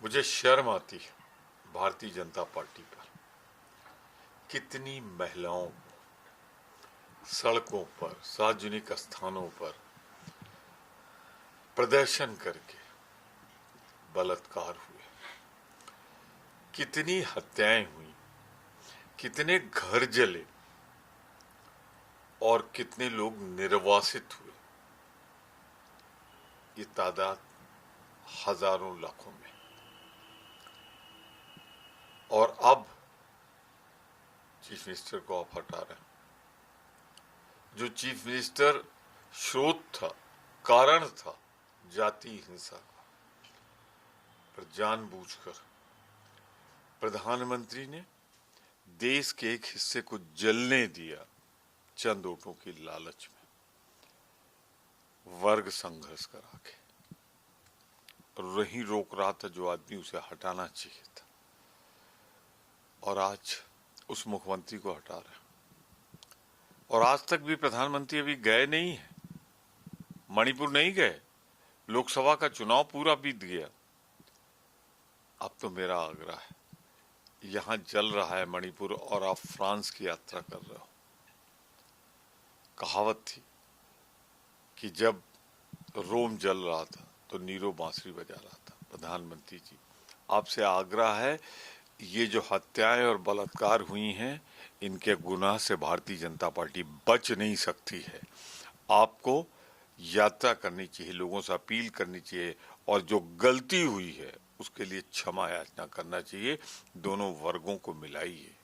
मुझे शर्म आती है भारतीय जनता पार्टी पर। कितनी महिलाओं को सड़कों पर, सार्वजनिक स्थानों पर प्रदर्शन करके बलात्कार हुए, कितनी हत्याएं हुई, कितने घर जले और कितने लोग निर्वासित हुए। ये तादाद हजारों लाखों में। और अब चीफ मिनिस्टर को आप हटा रहे हैं। जो चीफ मिनिस्टर स्रोत था, कारण था जाति हिंसा का, पर जानबूझकर प्रधानमंत्री ने देश के एक हिस्से को जलने दिया चंद वोटों की लालच में, वर्ग संघर्ष करा के। और वही रोक रहा था जो आदमी उसे हटाना चाहिए था, और आज उस मुख्यमंत्री को हटा रहे हैं। और आज तक भी प्रधानमंत्री अभी गए नहीं है, मणिपुर नहीं गए। लोकसभा का चुनाव पूरा बीत गया। अब तो मेरा आग्रह है, यहां जल रहा है मणिपुर और आप फ्रांस की यात्रा कर रहे हो। कहावत थी कि जब रोम जल रहा था तो नीरो बांसुरी बजा रहा था। प्रधानमंत्री जी, आपसे आग्रह है, ये जो हत्याएं और बलात्कार हुई हैं, इनके गुनाह से भारतीय जनता पार्टी बच नहीं सकती है। आपको यात्रा करनी चाहिए, लोगों से अपील करनी चाहिए, और जो गलती हुई है उसके लिए क्षमा याचना करना चाहिए। दोनों वर्गों को मिलाइए।